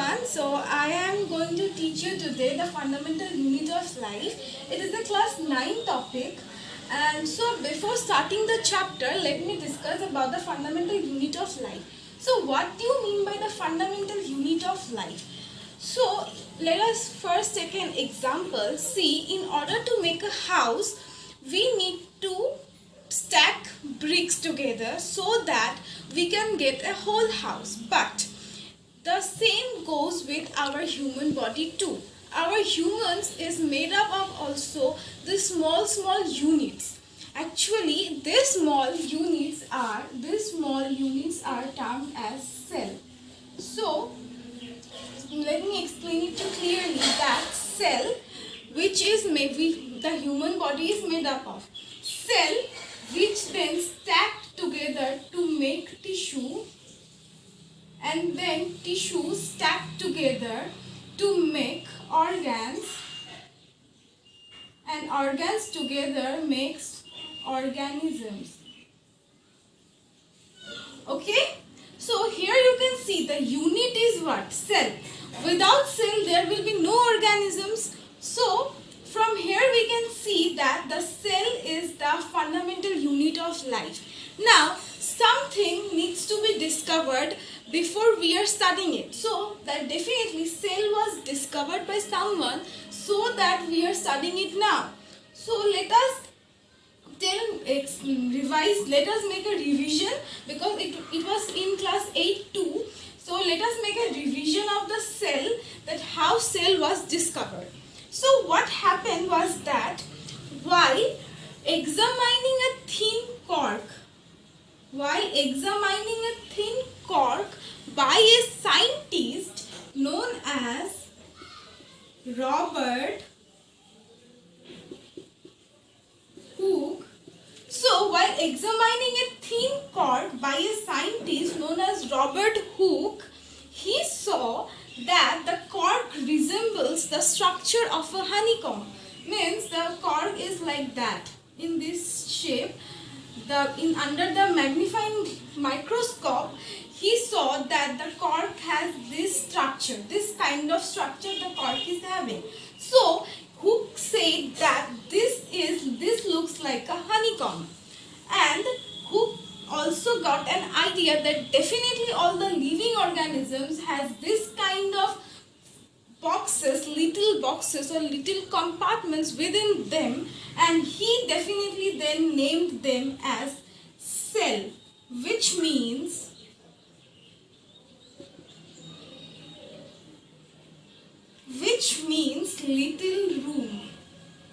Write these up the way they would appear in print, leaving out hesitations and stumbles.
everyone. So I am going to teach you today the fundamental unit of life. It is the class 9 topic. And so before starting the chapter, let me discuss about the fundamental unit of life. So what do you mean by the fundamental unit of life? So let us first take an example. See, in order to make a house, we need to stack bricks together so that we can get a whole house. But the same goes with our human body too. Our humans is made up of also the small units. Actually, these small units are termed as cell. So let me explain it to clearly that cell, which is maybe the human body is made up of cell, which then stacked together to make tissue, and then tissue stacked together to make organs, and organs together makes organisms. Okay, so here you can see the unit is what? Cell. Without cell there will be no organisms. So from here we can see that the cell is the fundamental unit of life. Now something needs to be discovered before we are studying it. So that definitely cell was discovered by someone, so that we are studying it now. So let us let us make a revision, because it was in class 8 too. So let us make a revision of the cell, that how cell was discovered. So what happened was that while examining a thin cork by a scientist known as Robert Hooke. So while examining a thin cork by a scientist known as Robert Hooke, he saw that the cork resembles the structure of a honeycomb. Means the cork is like that, in this shape. Under the magnifying microscope, he saw that the cork has this structure, this kind of structure the cork is having. So Hooke said that this looks like a honeycomb, and Hooke also got an idea that definitely all the living organisms has this kind of little boxes or little compartments within them, and he definitely then named them as cell, which means little room.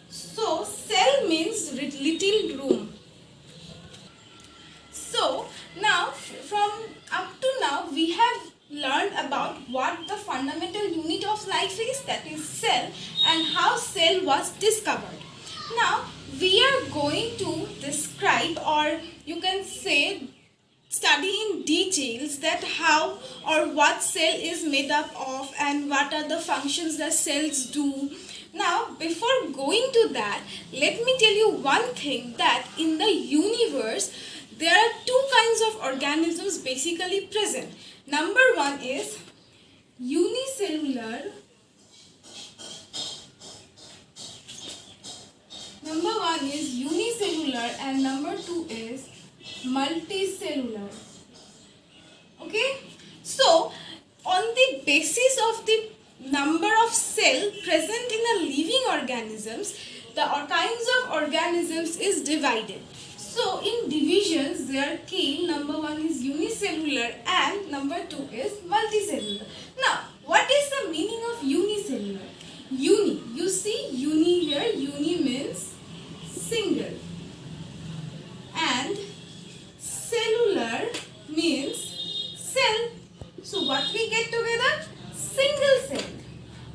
So cell means little room. So now from up to now we have learned about what the fundamental unit of life is, that is cell, and how cell was discovered. Now we are going to describe, or you can say study in details, that how or what cell is made up of and what are the functions that cells do. Now before going to that, let me tell you one thing, that in the universe there are two kinds of organisms basically present. Number one is unicellular. And number two is multicellular. Okay, so on the basis of the number of cells present in a living organisms, the kinds of organisms is divided. So in divisions there came, number one is unicellular and number two is multicellular. Now what is the meaning of unicellular? Uni, you see uni here, uni means single, and cellular means cell. So what we get together? Single cell.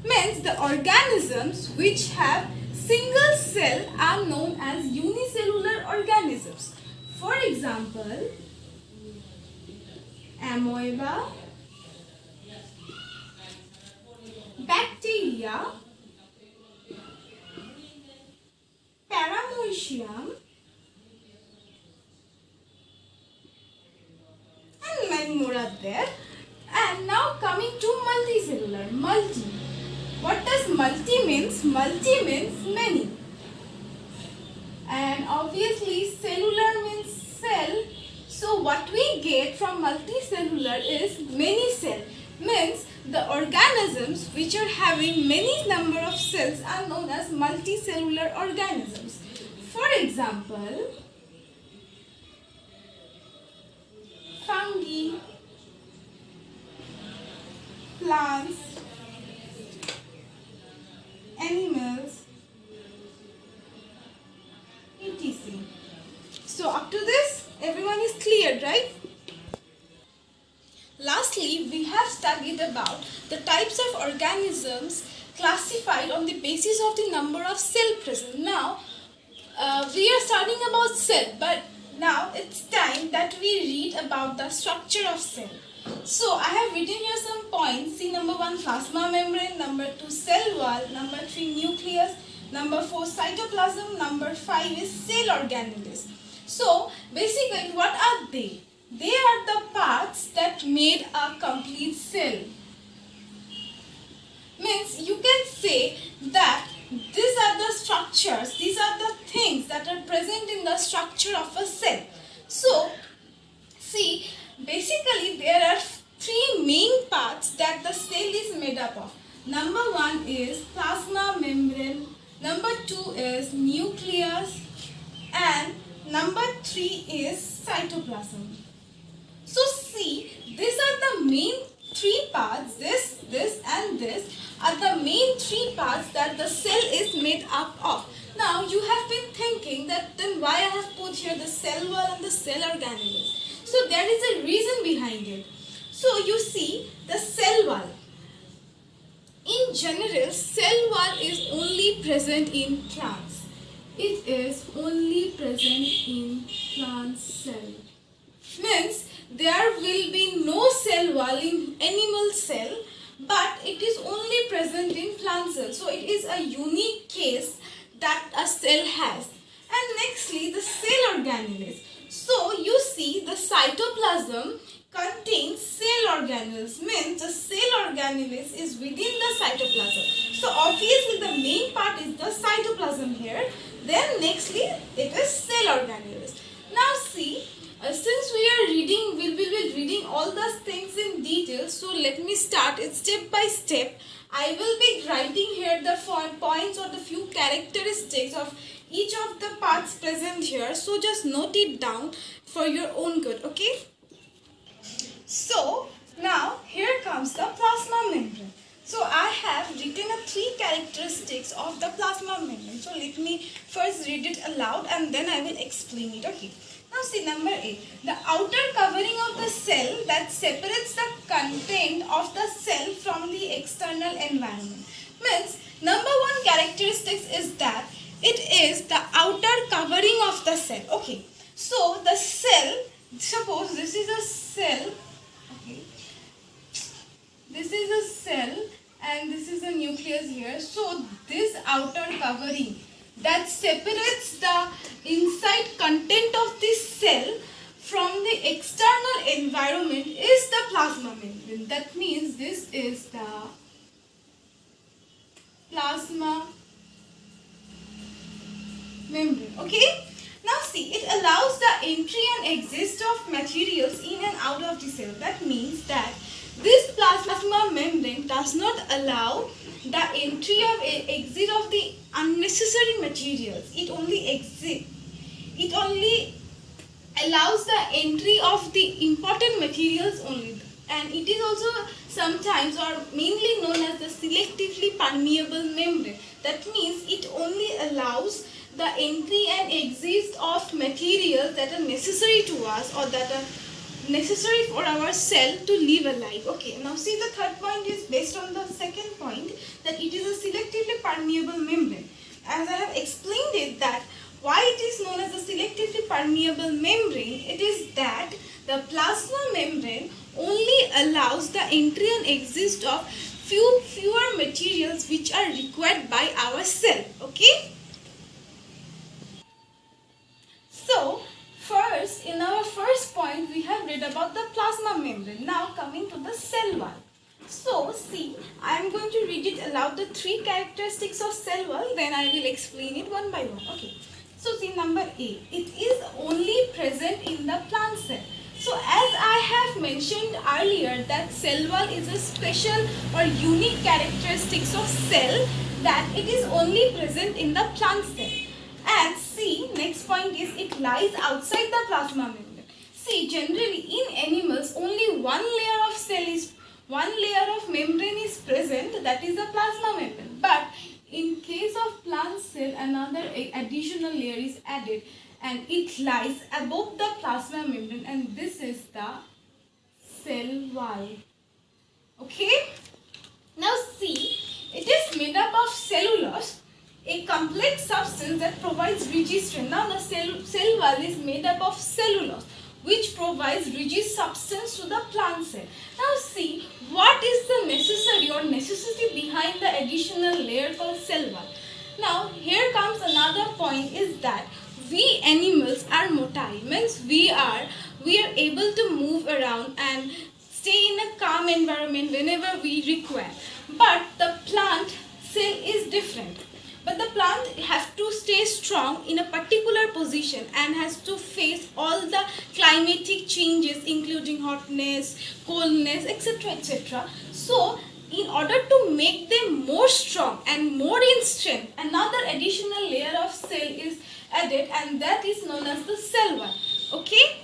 Means the organisms which have single cell are known as unicellular organisms. For example, amoeba, bacteria, paramecium, and many more are there. And now coming to multicellular. Multi. What does multi means? Multi means many. And obviously cellular means cell. So what we get from multicellular is many cell. Means the organisms which are having many number of cells are known as multicellular organisms. For example, fungi, plants, animals, etc. So up to this, everyone is clear, right? Lastly, we have studied about the types of organisms classified on the basis of the number of cell present. Now, we are studying about cell, but now it's time that we read about the structure of cell. So, I have written here some points. See, number 1, plasma membrane, number 2, cell wall, number 3, nucleus, number 4, cytoplasm, number 5 is cell organelles. So, basically, what are they? They are the parts that made a complete cell. Means you can say that these are the structures, these are the things that are present in the structure of a cell. So, see, basically there are 3 main parts that the cell is made up of. Number 1 is plasma membrane, number 2 is nucleus, and number 3 is cytoplasm. So see, these are the main 3 parts, this and this are the main 3 parts that the cell is made up of. Now you have been thinking that then why I have put here the cell wall and the cell organelles. So there is a reason behind it. So you see the cell wall. In general, cell wall is only present in plants. It is only present in plant cell. Means there will be no cell wall in animal cell, but it is only present in plant cell. So it is a unique case that a cell has. And nextly, the cell organelles. So you see the cytoplasm contains cell organelles, means the cell organelles is within the cytoplasm. So obviously the main part is the cytoplasm here. Then nextly it is cell organelles. Now see, since we are reading, we will be reading all those things in detail. So let me start it step by step. I will be writing here the points or the few characteristics of each of the parts present here. So just note it down for your own good, okay? So now here comes the plasma membrane. So I have written 3 characteristics of the plasma membrane. So let me first read it aloud and then I will explain it, okay? Now see number 8, the outer covering of the cell that separates the content of the cell from the external environment. Means number 1 characteristic is that it is the outer covering of the cell. Okay, so the cell, suppose this is a cell, okay, this is a cell and this is a nucleus here. So this outer covering that separates the inside content of this cell from the external environment is the plasma membrane. That means this is the plasma membrane. Okay? Now see, it allows the entry and exit of materials in and out of the cell. That means that this plasma membrane does not allow the entry of exit of the unnecessary materials. It only allows the entry of the important materials only, and it is also sometimes or mainly known as the selectively permeable membrane. That means it only allows the entry and exit of materials that are necessary to us or that are necessary for our cell to live alive. Okay, now see the third point is based on the second point, that it is a selectively permeable membrane. As I have explained it, that why it is known as a selectively permeable membrane, it is that the plasma membrane only allows the entry and exit of fewer materials which are required by our cell. Okay, so first, in our first point, we have read about the plasma membrane. Now coming to the cell wall. So see, I am going to read it aloud, the three characteristics of cell wall, then I will explain it one by one. Okay. So see, number A, it is only present in the plant cell. So as I have mentioned earlier that cell wall is a special or unique characteristics of cell, that it is only present in the plant cell. And C, next point is it lies outside the plasma membrane. See, generally in animals only one layer of membrane is present, that is the plasma membrane. But in case of plant cell, another additional layer is added and it lies above the plasma membrane, and this is the cell wall. Okay? Now see, it is made up of cellulose, a complex substance that provides rigid strength. Now the cell wall is made up of cellulose, which provides rigid substance to the plant cell. Now see, what is the necessity behind the additional layer called cell wall? Now here comes another point, is that we animals are motile, means we are able to move around and stay in a calm environment whenever we require. But the plant cell is different. But the plant has to stay strong in a particular position and has to face all the climatic changes, including hotness, coldness, etc. etc. So in order to make them more strong and more in strength, another additional layer of cell is added, and that is known as the cell wall. Okay?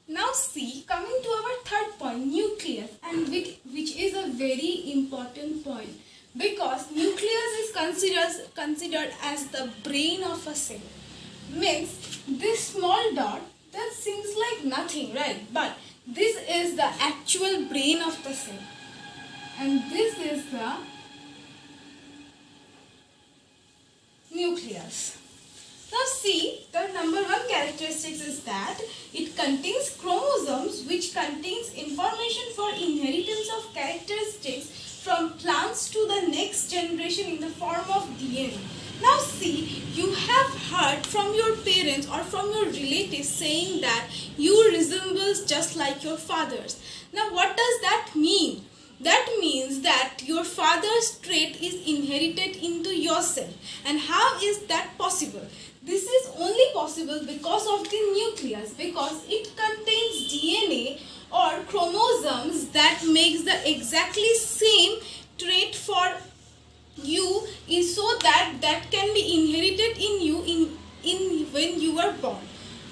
Now see, coming to our third point, nucleus, and which is a very important point, because nucleus is considered as the brain of a cell. Means this small dot, that seems like nothing, right? But this is the actual brain of the cell, and this is the nucleus. Now see, the number one characteristics is that it contains chromosomes, which contains information for inheritance of characteristics from plants to the next generation in the form of DNA. Now see, you have heard from your parents or from your relatives saying that you resembles just like your fathers. Now what does that mean? That means that your father's trait is inherited into yourself. And how is that possible? This is only possible because of the nucleus, because it contains DNA or chromosomes that makes the exactly same trait for you, is so that can be inherited in you in when you are born.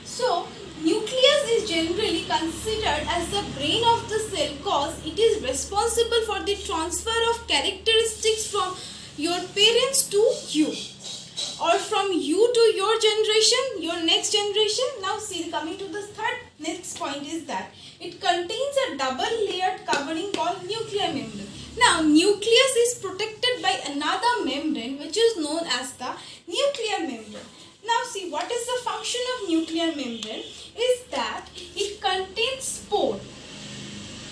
So nucleus is generally considered as the brain of the cell, because it is responsible for the transfer of characteristics from your parents to you, or from you to your generation, your next generation. Now see, coming to the next point is that it contains a double layered covering called nuclear membrane. Now nucleus is protected by another membrane which is known as the nuclear membrane. Now see, what is the function of nuclear membrane? Is that it contains spore.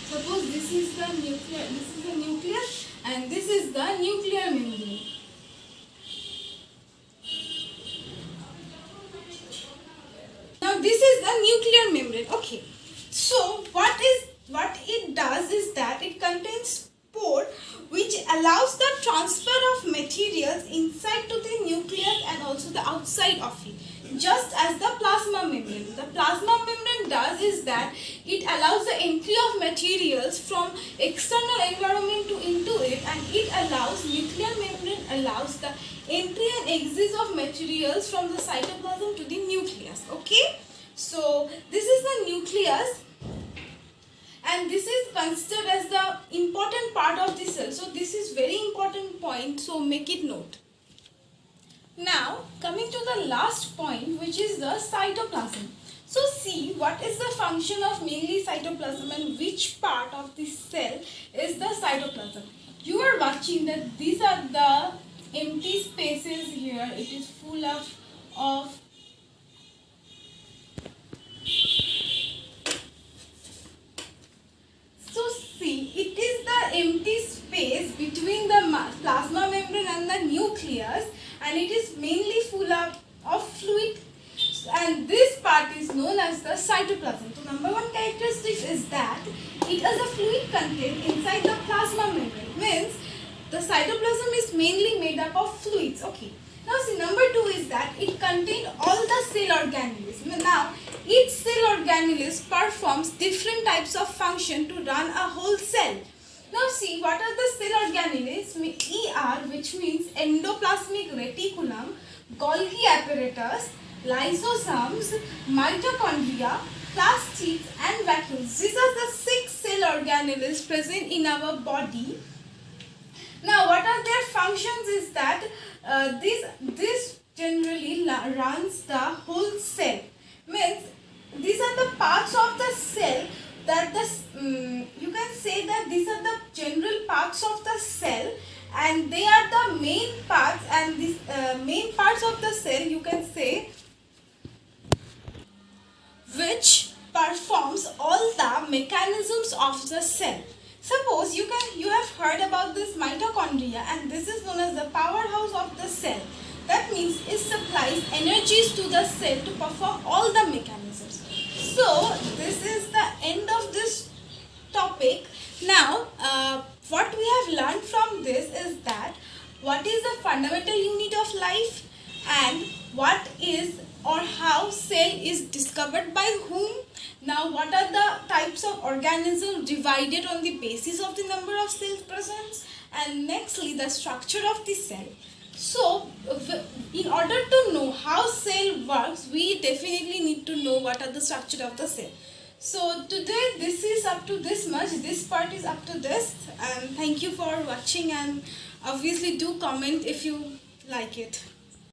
Suppose this is the nucleus and this is the nuclear membrane. Now this is the nuclear membrane. Okay. So what it does is that it contains spore, which allows the transfer of materials inside to the nucleus and also the outside of it, just as the plasma membrane. The plasma membrane does is that it allows the entry of materials from external environment into it, and it allows, nuclear membrane allows the entry and exit of materials from the cytoplasm to the nucleus. Okay, so this is the nucleus, and this is considered as the important part of the cell. So this is very important point, so make it note. Now coming to the last point, which is the cytoplasm. So see, what is the function of mainly cytoplasm and which part of the cell is the cytoplasm? You are watching that these are the empty spaces here. It is full of so see, it is the empty space between the plasma membrane and the nucleus, and it is mainly full of fluid, and this part is known as the cytoplasm. So number one characteristic is that it is a fluid content inside the plasma membrane. Means the cytoplasm is mainly made up of fluids. Okay. Now see, number 2 is that it contains all the cell organelles. Now each cell organelles performs different types of function to run a whole cell. Now see, what are the cell organelles? ER, which means endoplasmic reticulum, Golgi apparatus, lysosomes, mitochondria, plastids and vacuoles. These are the 6 cell organelles present in our body. Now what are their functions is that this generally runs the whole cell. Means these are the parts of the cell that you can say that these are the general parts of the cell, and they are the main parts, and these main parts of the cell you can say which performs all the mechanisms of the cell. Suppose you have heard about this mitochondria, and this is known as the powerhouse of the cell. That means it supplies energies to the cell to perform all the mechanisms. So this is the end of this topic. Now what we have learned from this is that what is the fundamental unit of life, and what is or how cell is discovered by whom. Now what are the types of organisms divided on the basis of the number of cells present, and nextly the structure of the cell. So in order to know how cell works, we definitely need to know what are the structure of the cell. So today this is up to this much, this part is up to this, and thank you for watching, and obviously do comment if you like it.